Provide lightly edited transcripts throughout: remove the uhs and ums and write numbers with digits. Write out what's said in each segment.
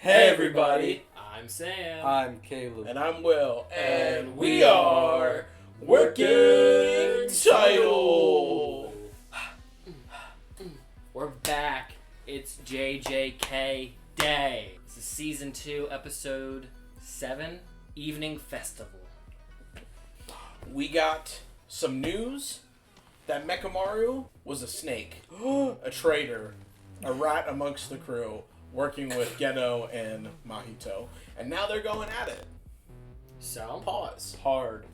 Hey everybody, I'm Sam. I'm Caleb. And I'm Will. And we are Working Title. We're back. It's JJK Day. This is Season 2, Episode 7, Evening Festival. We got some news that Mechamaru was a snake, a traitor, a rat amongst the crew, working with Geno and Mahito. And now they're going at it. So, Pause. Hard.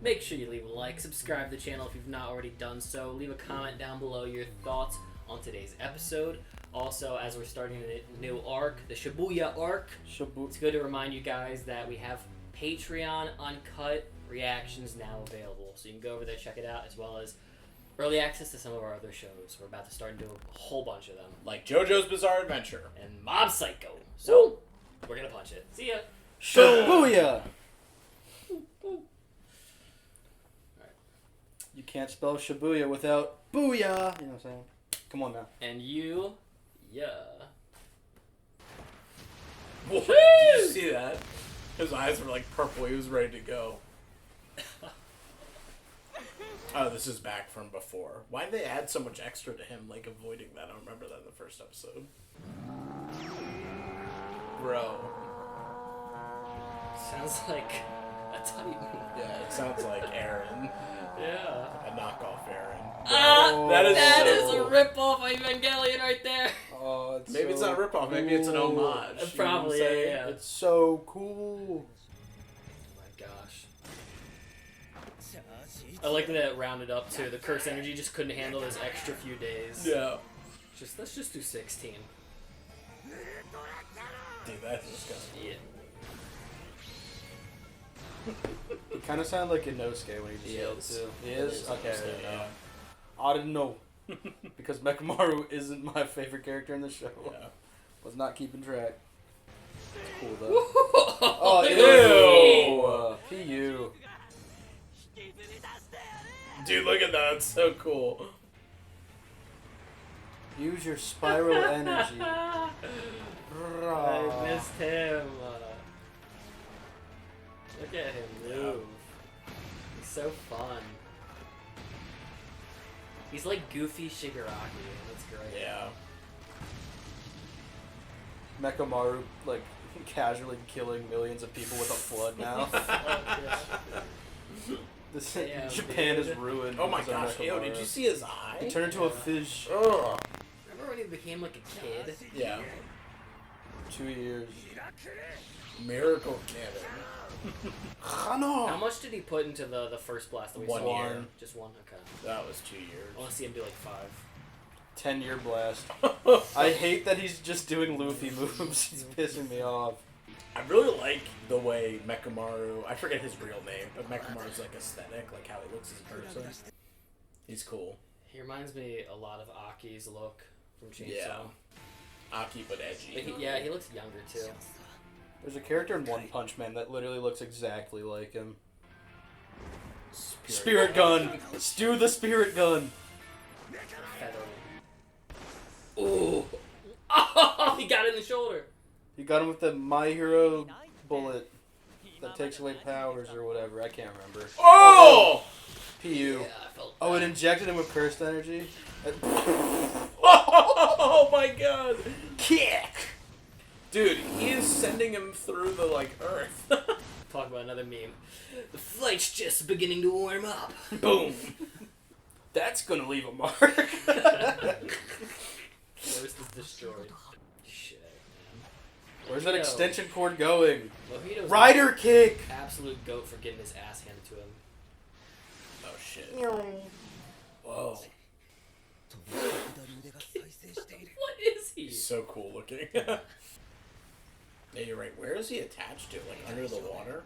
make sure you leave a like, subscribe to the channel if you've not already done so. Leave a comment down below your thoughts on today's episode. Also, as we're starting a new arc, the Shibuya arc, it's good to remind you guys that we have Patreon Uncut reactions now available. So you can go over there, check it out, as well as early access to some of our other shows. We're about to start and do a whole bunch of them. Like JoJo's Bizarre Adventure. And Mob Psycho. So, we're going to punch it. See ya. Shibuya! You can't spell Shibuya without booyah! You know what I'm saying? Come on now. And you, yeah. Whoa, did you see that? His eyes were like purple. He was ready to go. Oh, this is back from before. Why did they add so much extra to him, like avoiding that? I don't remember that in the first episode. Bro. Sounds like a type. Yeah, it sounds like Aaron. Yeah. A knockoff Aaron. That is so a ripoff of Evangelion right there. Oh, it's Maybe it's not a ripoff. Maybe it's an homage. You know Probably, what I'm saying? yeah. It's so cool. Oh my gosh. I like that it rounded up too. The curse energy just couldn't handle those extra few days. Yeah. Let's just do 16. Dude, that's disgusting. Yeah. He kind of sounded like Inosuke when he yelled too. He is? Okay, I didn't know. I didn't know. Because Mechamaru isn't my favorite character in the show. Yeah. Was not keeping track. It's cool though. Oh, ew! PU. Dude, look at that. It's so cool. Use your spiral energy. I missed him. Look at him move. He's so fun. He's like goofy Shigaraki. That's great. Yeah. Mechamaru, like, casually killing millions of people with a flood now. This Japan is ruined. Oh my because of gosh, yo, Mechamaru. did you see his eye? He turned into a fish. Ugh. Remember when he became like a kid? Yeah. 2 years. Miracle Cannon. How much did he put into the first blast that we 1 saw? year. Just one? Okay. That was 2 I years. want to see him do like 5. 10-year blast. I hate that he's just doing Luffy moves. He's pissing me off. I really like the way Mechamaru, I forget his real name, but Mechamaru's like aesthetic, like how he looks as a person. He's cool. He reminds me a lot of Aki's look from Chainsaw. Yeah. Aki, but edgy. But he looks younger too. There's a character in One Punch Man that literally looks exactly like him. Spirit gun! Stew the spirit gun! Ooh. Oh, he got it in the shoulder. You got him with the My Hero bullet that takes away powers or whatever. I can't remember. Oh! PU. Yeah, I felt Oh, it injected him with cursed energy? Oh my god! Kick! Dude, he is sending him through the, like, earth. Talk about another meme. The flight's just beginning to warm up. Boom! That's gonna leave a mark. First is destroyed. Shit, man. Where's that extension cord going? Mojito's Rider kick! absolute goat for getting his ass handed to him. Oh shit. Whoa. What is he? He's so cool looking. Yeah, you're right. Where is he attached to? Like under the water?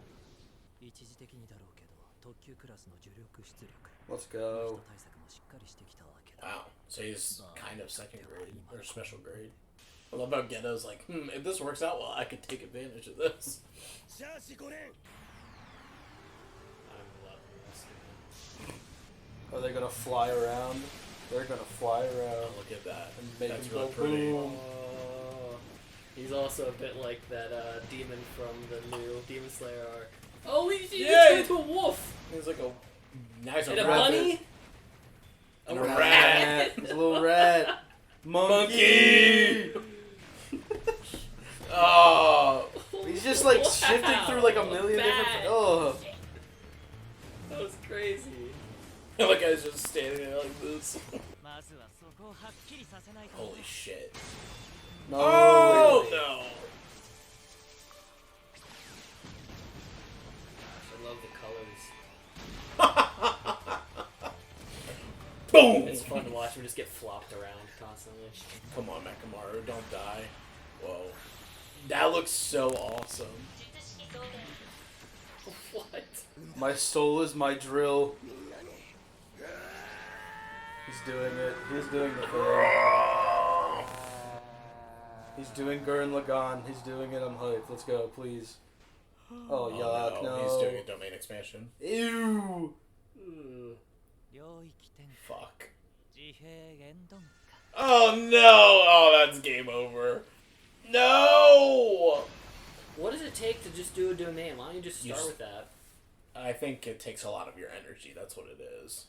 Let's go. Wow. So he's kind of second grade or special grade. I love how Geno's like, if this works out well, I could take advantage of this. I'm loving this. Are they gonna fly around? They're gonna fly around. Oh, look at that. And make That's him really go pretty. boom. He's also a bit like that demon from the new Demon Slayer arc. Oh, he turned into a wolf! He's like a nice and a bunny? A rat! He's a little rat! Monkey! Oh! He's just like shifting through like a million different... Oh! That was crazy. The guy's just standing there like this. Holy shit. No! Oh, no! I love the colors. Boom! It's fun to watch him just get flopped around constantly. Come on, Mechamaru, don't die. Whoa. That looks so awesome. What? My soul is my drill. He's doing it. He's doing the thing. He's doing Gurren Lagann. He's doing it. I'm hyped. Let's go, please. Oh, yuck, no. He's doing a domain expansion. Ew! Fuck. Oh no! Oh, that's game over. No! What does it take to just do a domain? Why don't you just start with that? I think it takes a lot of your energy. That's what it is.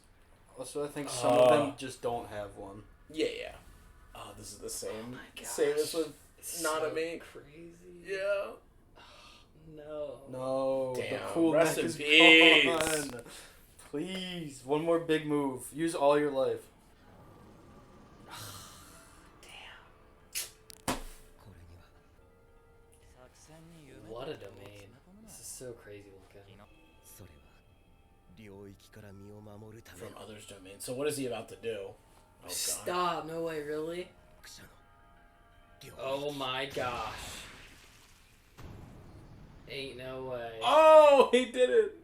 Also, I think some of them just don't have one. Yeah, yeah. Oh, this is the same. Oh my gosh. Same as with Nanami. So crazy. Yeah. No. No. Damn. The cool Rest neck in is peace. gone. Please, one more big move. Use all your life. What a domain. This is so crazy looking. From others' domain. So what is he about to do? Oh, God. Stop. No way, really? Oh my gosh. Ain't no way. Oh, he did it.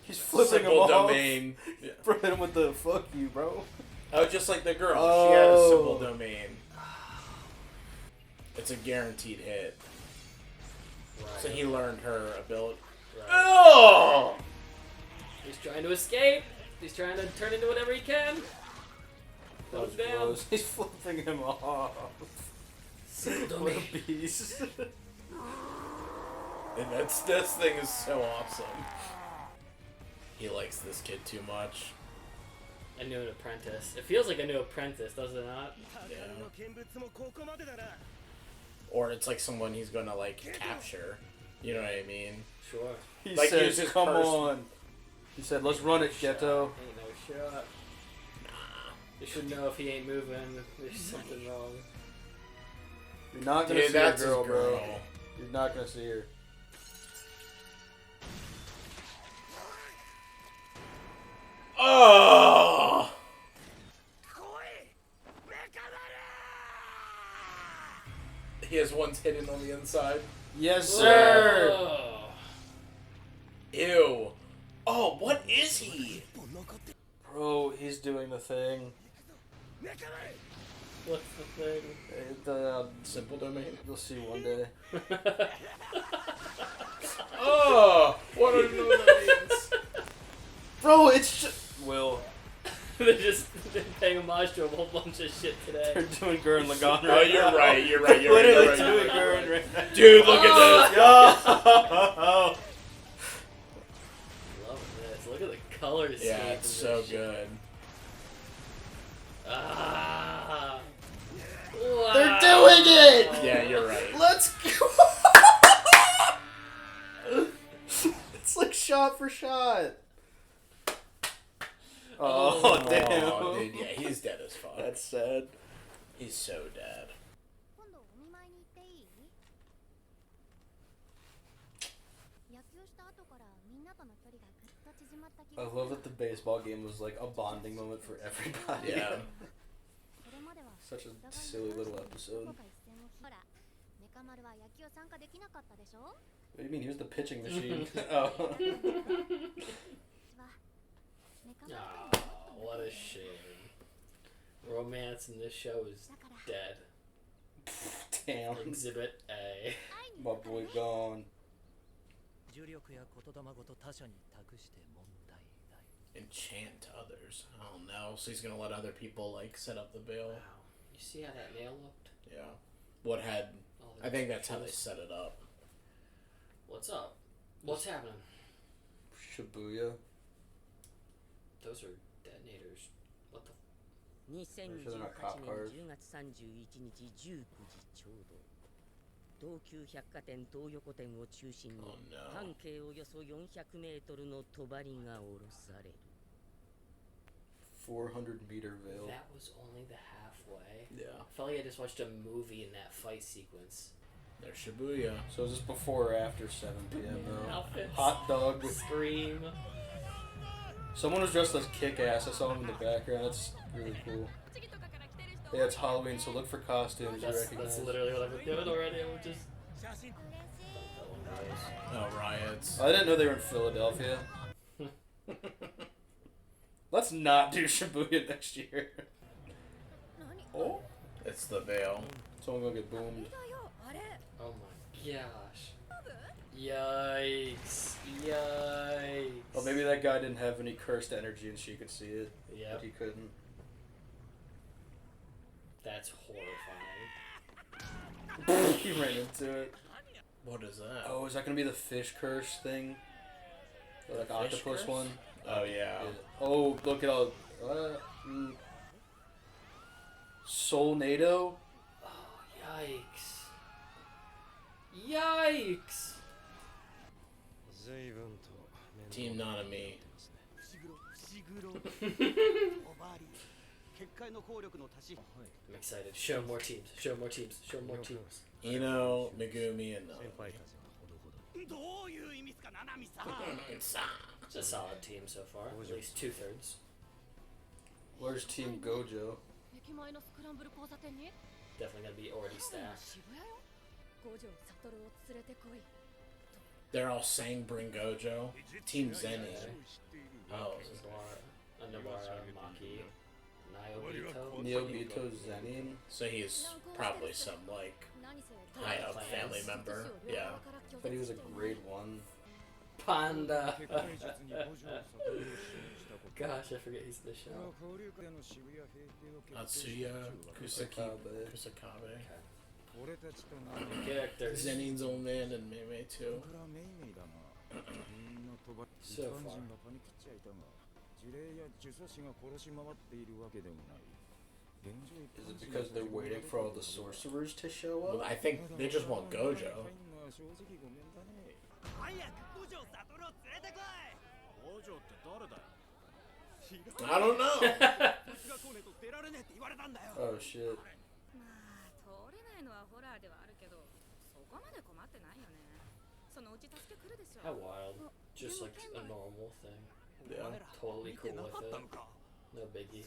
He's flipping him Simple off. domain. Yeah. Hit him with the fuck you, bro. Oh, just like the girl. Oh. She had a simple domain. It's a guaranteed hit. Right. So he learned her ability. Right. Oh! He's trying to escape. He's trying to turn into whatever he can. That Goes was down. gross. He's flipping him off. Simple What domain. a beast. And this thing is so awesome. He likes this kid too much. A new apprentice. It feels like a new apprentice, does it not? Yeah. Or it's like someone he's gonna like capture. You know what I mean? Sure. He Like, said, use his come purse. on. He said, let's run it, Ghetto. Ain't no shot. You should know if he ain't moving, there's something wrong. You're not gonna Dude, see that's her girl, his girl. bro. You're not gonna see her. Oh! He has ones hidden on the inside. Yes, sir! Oh. Ew. Oh, what is he? Bro, he's doing the thing. What's the thing? Simple domain. You'll see one day. Oh! What do you know what that means? Bro, it's just... Will. They're just paying homage to a whole bunch of shit today. They're doing Gurren Lagann Oh, right you're now. right, you're right, you're right, Literally you're right. doing Gurren right now. Dude, look at this! Yo! Love this. Look at the colors. Yeah, scheme it's from so this shit. good. Ah. They're Wow. doing it! Yeah, you're right. Let's go! It's like shot for shot. Oh, damn. Oh, dude, yeah, he's dead as fuck. That's sad. He's so dead. I love that the baseball game was like a bonding moment for everybody. Yeah. Such a silly little episode. What do you mean? He was the pitching machine. Oh. Oh, what a shame. Romance in this show is dead. Damn. Exhibit A. My boy gone. enchant to others. I don't know. So he's gonna let other people like set up the bill. Wow. You see how that nail looked? Yeah. What had? Oh, I think that's how they set it up. What's up? What's happening? Shibuya. Those are detonators. What the? 2018年10月31日19時ちょうど東急百貨店東横店を中心に Oh, no. 半径およそ400メートルの帳が下ろされる 400-meter veil. That was only the halfway. Yeah. I felt like I just watched a movie in that fight sequence. There's Shibuya. So is this before or after 7 p.m. though? Outfits. Hot dog. Scream. Someone was dressed as Kick-Ass. I saw him in the background. That's really cool. Yeah, it's Halloween, so look for costumes you recognize. That's literally what I've been doing already. I'm just. Oh, riots. I didn't know they were in Philadelphia. Let's not do Shibuya next year. Oh, it's the veil. Someone gonna get boomed. Oh my gosh. Yikes. Yikes. Well, maybe that guy didn't have any cursed energy and she could see it. Yep. But he couldn't. That's horrifying. He ran into it. What is that? Oh, is that gonna be the fish curse thing? Or like Fish octopus curse? one? Oh, yeah. Oh, look at all. Solnado? Oh, yikes. Yikes! Team Nanami. I'm excited. Show more teams. Show more teams. Show more teams. Ino, Megumi, and Nanami. It's a solid team so far. At least 2/3. Where's Team Gojo? Definitely gonna be already staffed. They're all saying bring Gojo. Team Zenin. Oh, Nobara, Maki, Nyobito. Neobito Zenin? so he's probably some like high up family member. Yeah. But he was a grade 1. Panda. Gosh, I forget he's in the show. Atsuya Kusakabe. Kusakabe. Characters. Zenin's old man and Meme too. So far. Is it because they're waiting for all the sorcerers to show Well, up? I think they just want Gojo. I don't know. Oh shit. How wild. Just like a normal thing. Yeah. Totally cool with it. No biggie.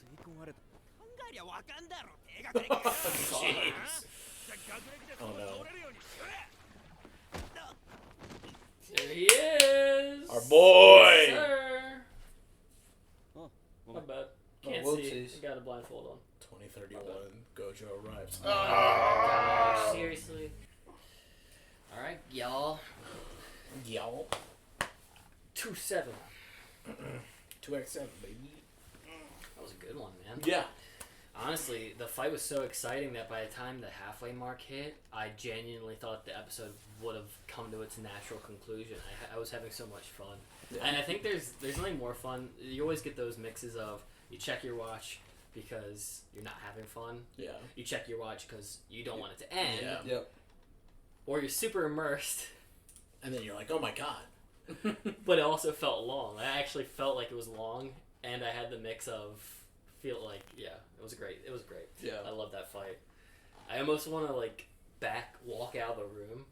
Jeez. Oh no. There he is! Our boy! Sir! My bad. Can't Oh, see. whoopsies. Got a blindfold on. 2031, Gojo arrives. Oh my gosh, seriously? Alright, y'all. Y'all. 2-7. 2x7, baby. That was a good one, man. Yeah. Honestly, the fight was so exciting that by the time the halfway mark hit, I genuinely thought the episode would have come to its natural conclusion. I was having so much fun. Yeah. And I think there's nothing more fun. You always get those mixes of you check your watch because you're not having fun. Yeah. You check your watch because you don't want it to end. Yeah. Yep. Or you're super immersed. And then you're like, oh my god. But it also felt long. I actually felt like it was long, and I had the mix of feel like, yeah, it was great. It was great. Yeah. I love that fight. I almost want to walk out of the room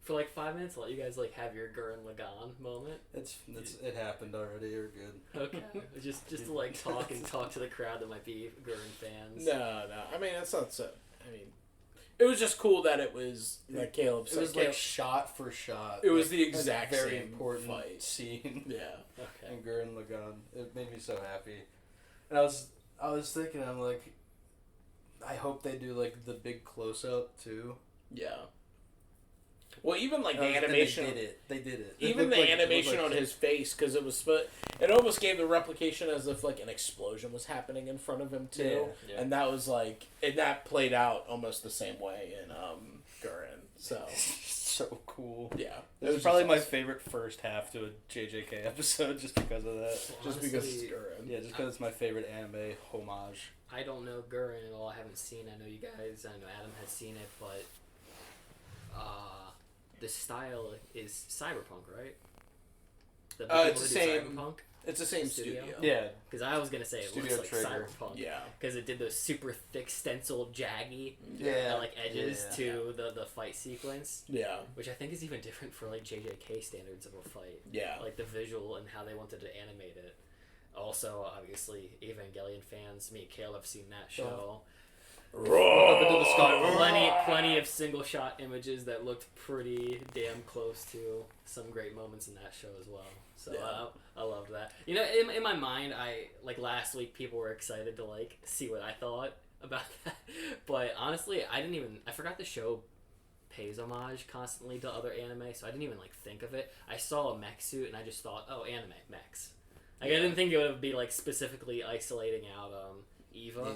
for 5 minutes, let you guys have your Gurren Lagann moment. It happened already. You're good. Okay. just to talk and talk to the crowd that might be Gurren fans. No. I mean, that's not so. I mean, it was just cool that it was like Caleb said. It was shot for shot. It was the exact very same important fight. scene. Yeah. Okay. In Gurren Lagann. It made me so happy. And I was thinking, I'm like, I hope they do the big close up too. Yeah. Well, even like the And animation. They did it. Even It the looked like- animation it looked on like his face, because it almost gave the replication as if like an explosion was happening in front of him too, Yeah. and that was like, and that played out almost the same way in Gurren. So so cool. yeah, It was probably my favorite first half to a JJK episode, just because of that. just because it's Honestly, Gurren. Yeah, just because it's my favorite anime homage. I don't know Gurren at all. I haven't seen it. I know you guys, I know Adam has seen it, but the style is cyberpunk, right? The people It's who the do same cyberpunk? It's the same Studio? studio. Yeah, Because I was going to say it Studio looks like Trigger. cyberpunk. Yeah. Because it did those super thick stenciled jaggy yeah, like edges yeah. to the fight sequence, Yeah. which I think is even different for like JJK standards of a fight. Yeah. Like the visual and how they wanted to animate it. Also, obviously, Evangelion fans, me and Kale have seen that show. Up into the sky. Plenty of single shot images that looked pretty damn close to some great moments in that show as well. So Yeah. I loved that. You know, in my mind, like last week, people were excited to like see what I thought about that. But honestly, I forgot the show pays homage constantly to other anime, so I didn't even like think of it. I saw a mech suit and I just thought, oh, anime mechs. Like I didn't think it would be like specifically isolating out Eva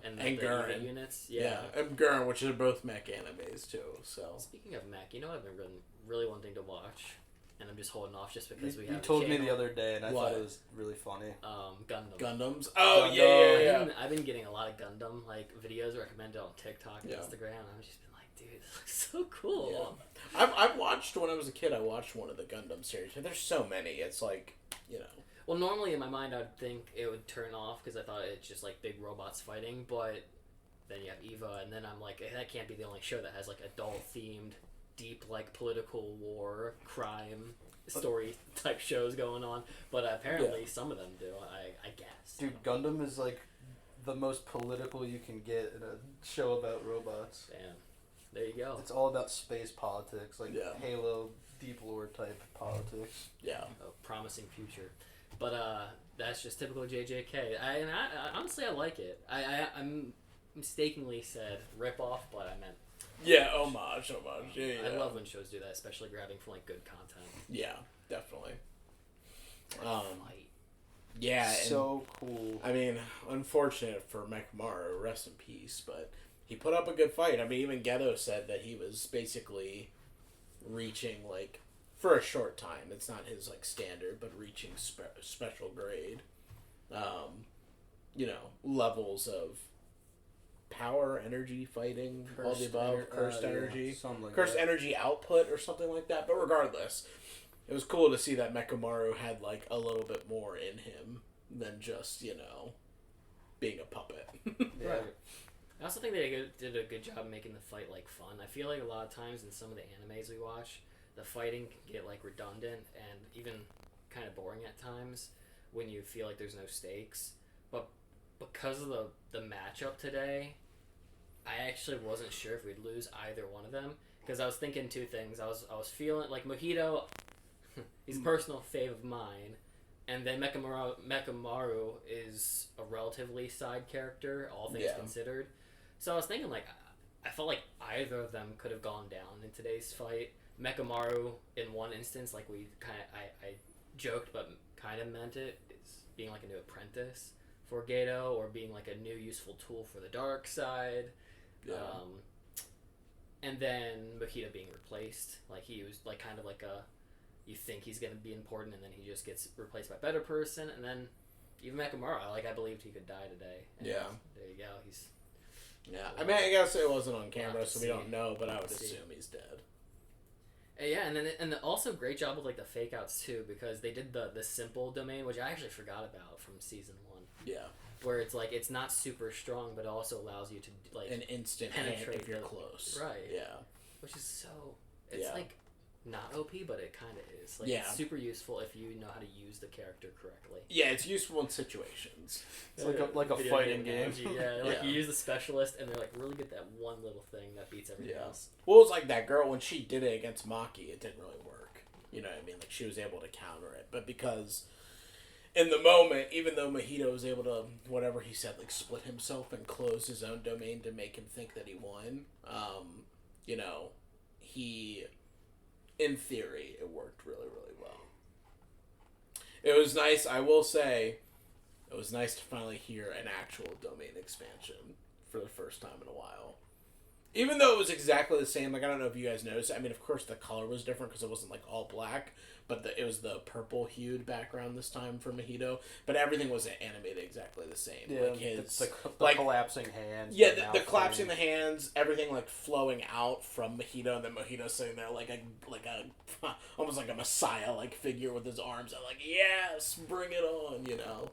and the Gurren. Eva units. Yeah. And Gurren, which are both mech animes too. So Speaking of mech, you know what I've been really wanting to watch, and I'm just holding off just because we have. You told a me channel. the other day, and I What? thought it was really funny. Gundam. Gundams. Oh Gundam. yeah. I've been getting a lot of Gundam like videos recommended on TikTok and Yeah. Instagram. And I've just been like, dude, this looks so cool. Yeah. I've watched when I was a kid. I watched one of the Gundam series, but there's so many. It's like, you know. Well, normally in my mind I'd think it would turn off because I thought it's just like big robots fighting, but then you have Eva, and then I'm like, that can't be the only show that has like adult themed, deep like political war, crime story type shows going on. But apparently some of them do. I guess. Dude, Gundam is like the most political you can get in a show about robots. Damn. There you go. It's all about space politics, like Yeah. Halo, Deep Lore type politics. Yeah. A promising future. But that's just typical JJK. I honestly I like it. I'm mistakenly said rip off, but I meant Yeah. Homage. Yeah. I love when shows do that, especially grabbing from like good content. Yeah. Definitely. Fight. Yeah. And, So cool. I mean, unfortunate for Mechamaru, rest in peace, but he put up a good fight. I mean, even Geto said that he was basically reaching, like, for a short time. It's not his, like, standard, but reaching special grade, you know, levels of power, energy, fighting, all the above, cursed energy. Something like Cursed that. energy output or something like that. But regardless, it was cool to see that Mechamaru had, like, a little bit more in him than just, you know, being a puppet. Yeah. Right. I also think they did a good job making the fight like fun. I feel like a lot of times in some of the animes we watch, the fighting can get like redundant and even kind of boring at times when you feel like there's no stakes. But because of the matchup today, I actually wasn't sure if we'd lose either one of them because I was thinking two things. I was feeling like Mojito, he's a personal fave of mine. And then Mechamaru is a relatively side character, all things considered. So I was thinking, like, I felt like either of them could have gone down in today's fight. Mechamaru, in one instance, like we I joked but kind of meant it, is being like a new apprentice for Gato, or being like a new useful tool for the dark side. Yeah. And then Mojito being replaced, like he was like kind of like a, you think he's gonna be important, and then he just gets replaced by a better person, and then even Mechamaru, I believed he could die today. And Yeah. there you go. He's I mean, I guess it wasn't on We'll camera, have to so we see. don't know, but I would See. assume he's dead. yeah, and also great job with like the fake outs too, because they did the simple domain, which I actually forgot about from season 1, Yeah. where it's like it's not super strong, but also allows you to like An instant hit penetrate if you're the- close. right. Yeah. which is so it's Yeah. like not OP, but it kind of is. Like Yeah. it's super useful if you know how to use the character correctly. Yeah, it's useful in situations. It's like a Video fighting game. analogy, yeah, like Yeah. you use the specialist, and they're like really good at that one little thing that beats everything Yeah. else. Well, it was like that girl, when she did it against Maki, it didn't really work. You know what I mean? Like, she was able to counter it. But because in the moment, even though Mojito was able to, whatever he said, like, split himself and close his own domain to make him think that he won, you know, he in theory, it worked really, really well. It was nice, I will say, it was nice to finally hear an actual domain expansion for the first time in a while. Even though it was exactly the same, like, I don't know if you guys noticed. I mean, of course, the color was different because it wasn't, like, all black. But it was the purple-hued background this time for Mahito. But everything was animated exactly the same. Yeah, like the like, collapsing hands. Yeah, the collapsing the hands, everything, like, flowing out from Mahito. And then Mahito sitting there like a almost like a messiah-like figure with his arms out. Like, yes, bring it on, you know.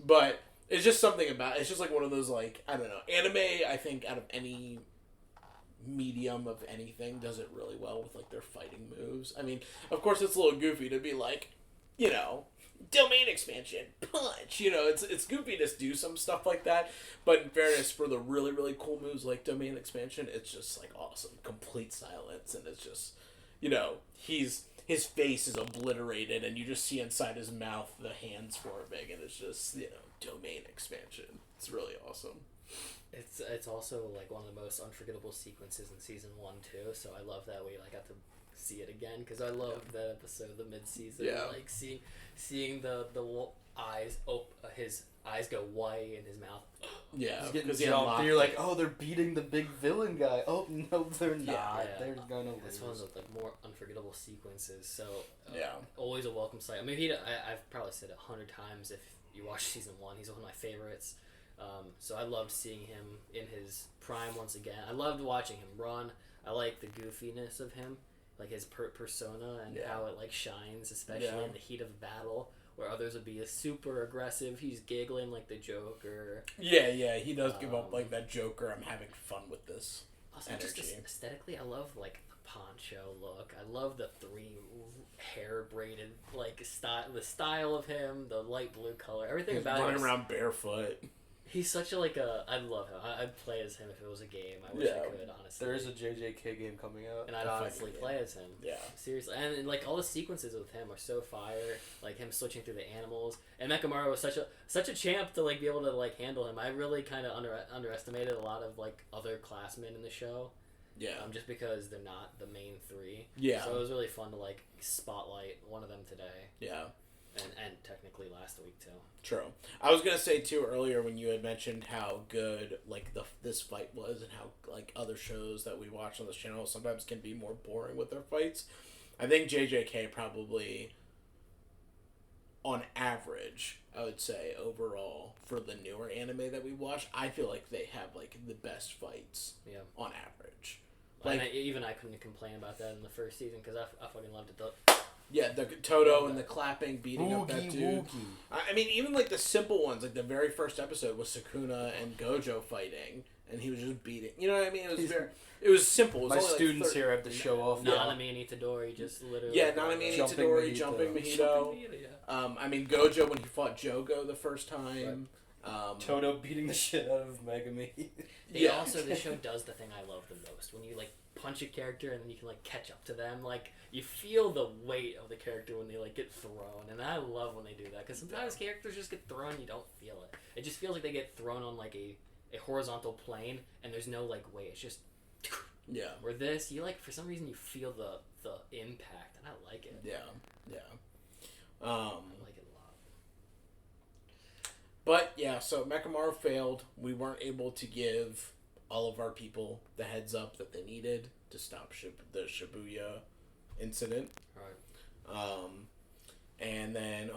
But... it's just something about... it's just like one of those, like... I don't know. Anime, I think, out of any medium of anything, does it really well with, like, their fighting moves. I mean, of course, it's a little goofy to be like, you know, domain expansion, punch. You know, it's goofy to do some stuff like that. But in fairness, for the really, really cool moves like domain expansion, it's just, like, awesome. Complete silence. And it's just... you know, his face is obliterated, and you just see inside his mouth the hands forming, and it's just, you know, domain expansion. It's really awesome. It's also like one of the most unforgettable sequences in season 1 too. So I love that we like got to see it again because I love that episode, the mid-season, like seeing the eyes his eyes go white and his mouth. Yeah, he's getting jumped. You're like, oh, they're beating the big villain guy. Oh no, they're not. Yeah. They're gonna lose. It's one of the like more unforgettable sequences. So always a welcome sight. I mean, I've probably said it 100 times. If you watch season 1, he's one of my favorites. So I loved seeing him in his prime once again. I loved watching him run. I like the goofiness of him, like his persona and how it like shines, especially in the heat of battle. Where others would be super aggressive, he's giggling like the Joker. Yeah, he does give up like that Joker. I'm having fun with this. Also, just aesthetically, I love like the poncho look. I love the 3 hair braided like the style of him, the light blue color, everything he's about him. Running around barefoot. He's such a I love him. I'd play as him if it was a game. I wish I could, honestly. There is a JJK game coming out. And I'd honestly play as him. Yeah. Seriously. And like all the sequences with him are so fire. Like him switching through the animals. And Mechamaru was such a champ to like be able to like handle him. I really kind of underestimated a lot of like other classmen in the show. Yeah. Just because they're not the main 3. Yeah. So it was really fun to like spotlight one of them today. Yeah. And technically last week too. True. I was gonna say too earlier when you had mentioned how good like this fight was and how like other shows that we watch on this channel sometimes can be more boring with their fights. I think JJK probably, on average, I would say overall for the newer anime that we watch, I feel like they have like the best fights. Yeah. On average. Like I couldn't complain about that in the first season because I fucking loved it. Yeah, the Toto and the clapping, beating up that dude. I mean, even like the simple ones, like the very first episode was Sukuna and Gojo fighting, and he was just beating. You know what I mean? It was simple. It was my only students like here have to show off. Nanami and Itadori just literally. Yeah, Nanami and Itadori jumping Mahito. I mean, Gojo when he fought Jogo the first time. Right. Toto beating the shit out of Megami. Also, the show does the thing I love the most when you like punch a character and then you can like catch up to them. Like you feel the weight of the character when they like get thrown, and I love when they do that because sometimes characters just get thrown, you don't feel it. It just feels like they get thrown on like a horizontal plane, and there's no like weight. It's just Where this, you like for some reason you feel the impact, and I like it. I like it a lot. But yeah, so Mechamaru failed. We weren't able to give all of our people the heads up that they needed to stop the Shibuya incident. Right. And then,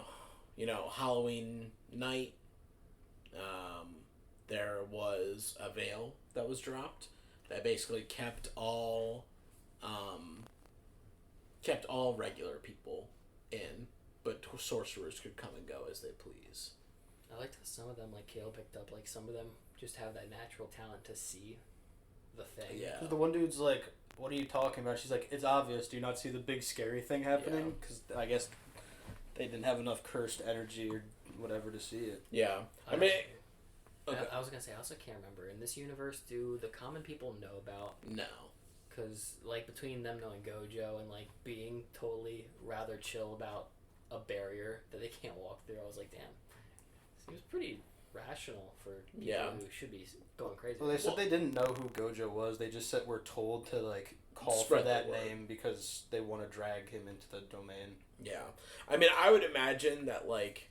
Halloween night, there was a veil that was dropped that basically kept all regular people in, but sorcerers could come and go as they please. I liked how some of them, like Kale picked up, like some of them just have that natural talent to see the thing. Yeah. The one dude's like, what are you talking about? She's like, it's obvious. Do you not see the big scary thing happening? Because I guess they didn't have enough cursed energy or whatever to see it. Yeah. I was going to say, I also can't remember. In this universe, do the common people know about... No. Because, like, between them knowing Gojo and, like, being totally rather chill about a barrier that they can't walk through, I was like, damn. Seems pretty rational for people who should be going crazy. Well, they said they didn't know who Gojo was. They just said we're told to, like, call spread for that the word. name because they want to drag him into the domain. Yeah. I mean, I would imagine that, like,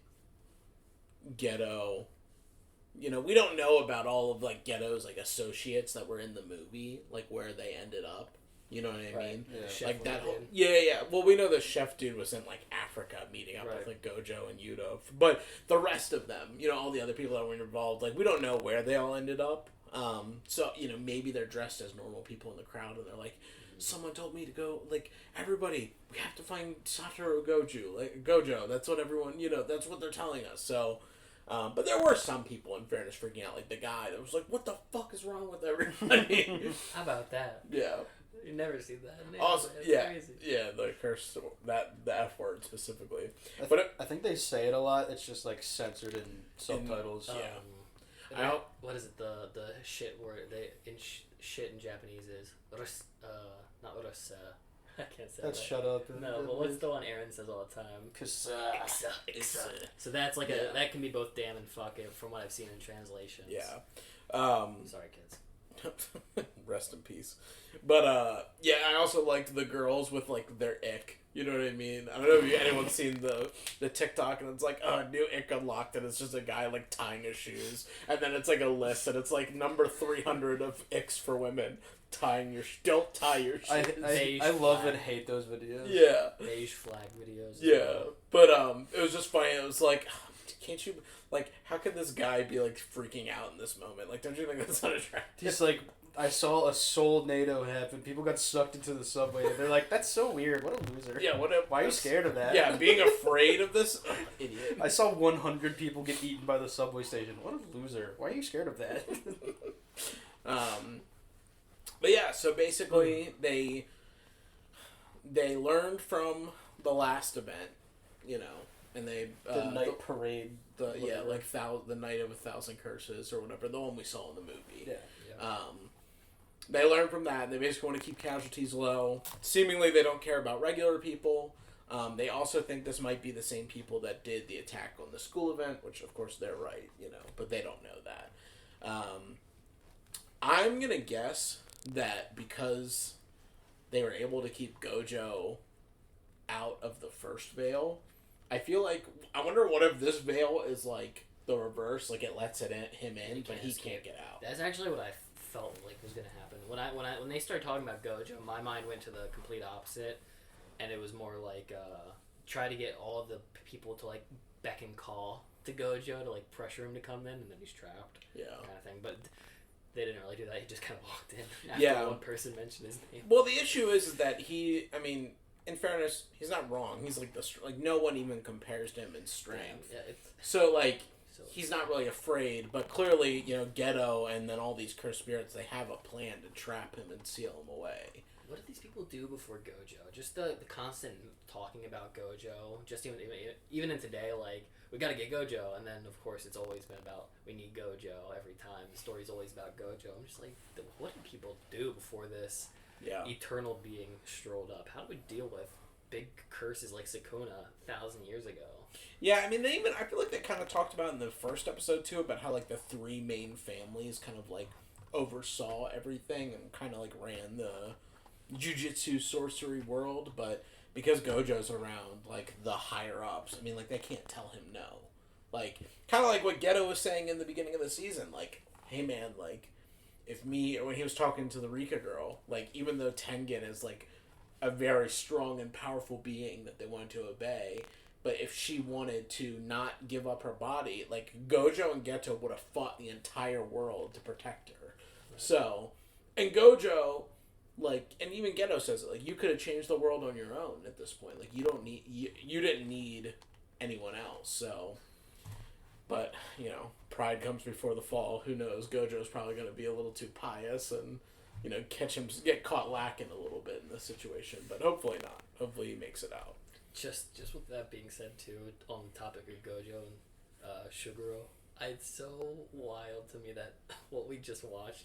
Geto... You know, we don't know about all of, like, Geto's, like, associates that were in the movie, like, where they ended up. You know what I mean? Yeah. Like, that whole... Yeah. Well, we know the chef dude was in, like, Africa meeting up with, like, Gojo and Yuto. But the rest of them, you know, all the other people that were involved, like, we don't know where they all ended up. So, you know, maybe they're dressed as normal people in the crowd, and they're like, someone told me to go, like, everybody, we have to find Satoru Gojo. That's what everyone, you know, that's what they're telling us. So... but there were some people, in fairness, freaking out. Like, the guy that was like, what the fuck is wrong with everybody? How about that? Yeah. You never see that. Also, It's yeah. crazy. Yeah, the curse, the F word specifically. I think they say it a lot. It's just, like, censored in subtitles. What is it? The shit word shit in Japanese is not urus. I can't say That's that. shut up. No, but what's the one Aaron says all the time? Iksa. So that's like that can be both damn and fuck from what I've seen in translations. Yeah. Sorry, kids. Rest in peace. But, yeah, I also liked the girls with, like, their ick. You know what I mean? I don't know if anyone's seen the TikTok, and it's like, new ick unlocked, and it's just a guy, like, tying his shoes. And then it's, like, a list, and it's, like, number 300 of icks for women. Don't tie your shoes. I love and hate those videos. Yeah. Beige flag videos. Yeah. But, it was just funny. It was like, can't you, like, how could this guy be, like, freaking out in this moment? Like, don't you think that's unattractive? Just like, I saw a Soul NATO happen. People got sucked into the subway. And they're like, that's so weird. What a loser. Yeah, why are you scared of that? Yeah, being afraid of this? Idiot. I saw 100 people get eaten by the subway station. What a loser. Why are you scared of that? But yeah, so basically they learned from the last event, you know, and they the night parade. The night of 1,000 curses or whatever, the one we saw in the movie. Yeah. They learned from that. They basically want to keep casualties low. Seemingly, they don't care about regular people. They also think this might be the same people that did the attack on the school event, which of course they're right, you know, but they don't know that. I'm gonna guess that because they were able to keep Gojo out of the first veil, I wonder what if this veil is like the reverse, like it lets him in, but he can't get out. That's actually what I felt like was gonna happen. When they started talking about Gojo, my mind went to the complete opposite, and it was more like try to get all of the people to like beck and call to Gojo to like pressure him to come in, and then he's trapped. Yeah, kind of thing. But they didn't really do that. He just kind of walked in after one person mentioned his name. Well, the issue is that in fairness, he's not wrong. He's like no one even compares to him in strength. Yeah, so he's not really afraid, but clearly, you know, Geto and then all these cursed spirits, they have a plan to trap him and seal him away. What did these people do before Gojo? Just the constant talking about Gojo. Just even in today, like, we gotta get Gojo, and then of course it's always been about we need Gojo every time. The story's always about Gojo. I'm just like, what did people do before this eternal being strolled up? How do we deal with big curses like Sukuna 1,000 years ago? Yeah, I mean, I feel like they kind of talked about in the first episode too about how like the three main families kind of like oversaw everything and kind of like ran the jujutsu sorcery world, but because Gojo's around, like, the higher-ups, I mean, like, they can't tell him no. Like, kind of like what Geto was saying in the beginning of the season, like, hey, man, like, when he was talking to the Rika girl, like, even though Tengen is, like, a very strong and powerful being that they wanted to obey, but if she wanted to not give up her body, like, Gojo and Geto would have fought the entire world to protect her. Right. So, and Gojo... Like, and even Geto says it, like, you could have changed the world on your own at this point. Like, you didn't need anyone else, so. But, you know, pride comes before the fall. Who knows? Gojo's probably going to be a little too pious and, you know, get caught lacking a little bit in this situation. But hopefully not. Hopefully he makes it out. Just with that being said, too, on the topic of Gojo and Shuguro, it's so wild to me that what we just watched,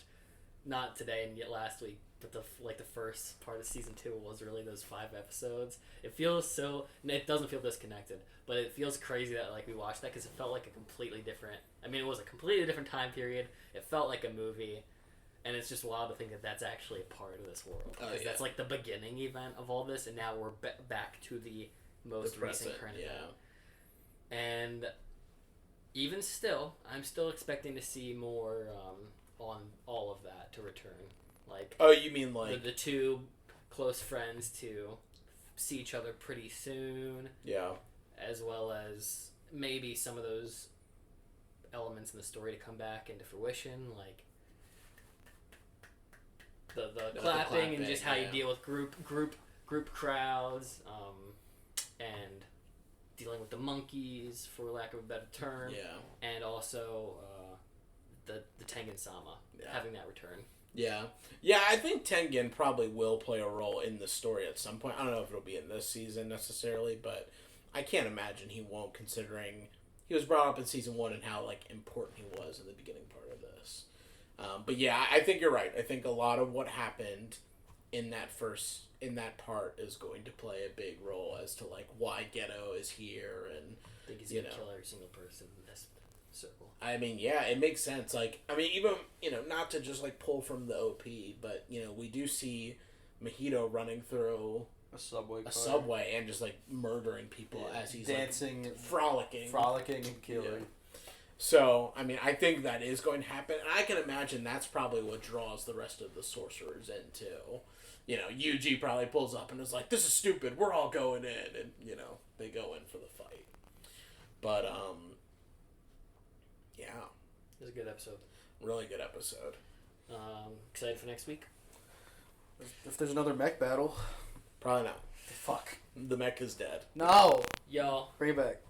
not today and yet last week, but the first part of season 2 was really those 5 episodes. It feels so... It doesn't feel disconnected, but it feels crazy that like we watched that because it felt like a completely different... I mean, it was a completely different time period. It felt like a movie, And it's just wild to think that that's actually a part of this world. Oh, Because yeah. that's like the beginning event of all this, and now we're back to the most recent current event. And even still, I'm still expecting to see more on all of that to return. Like, oh, you mean like the two close friends to see each other pretty soon, as well as maybe some of those elements in the story to come back into fruition, like the clapping and just how you deal with group crowds, and dealing with the monkeys, for lack of a better term, and also the Tengen-sama having that return. Yeah, I think Tengen probably will play a role in the story at some point. I don't know if it'll be in this season necessarily, but I can't imagine he won't, considering he was brought up in season 1 and how like important he was in the beginning part of this. But yeah, I think you're right. I think a lot of what happened in that part is going to play a big role as to like why Geto is here, and I think he's gonna kill every single person in this circle. I mean, yeah, it makes sense. Like, I mean, even, not to just like pull from the OP, but we do see Mahito running through a subway and just like murdering people as he's dancing, like, fronting and killing. Yeah. So, I mean, I think that is going to happen, and I can imagine that's probably what draws the rest of the sorcerers in too. Yuji probably pulls up and is like, "This is stupid. We're all going in," and they go in for the fight. But yeah, it was a good episode. Really good episode. Excited for next week? If there's another mech battle, probably not. Fuck. The mech is dead. No. Y'all, bring it back.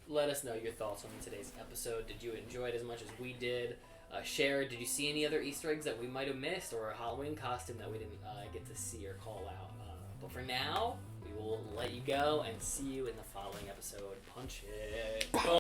Let us know your thoughts on today's episode. Did you enjoy it as much as we did? Share. Did you see any other Easter eggs that we might have missed, or a Halloween costume that we didn't get to see or call out? But for now, we will let you go and see you in the following episode. Punch it.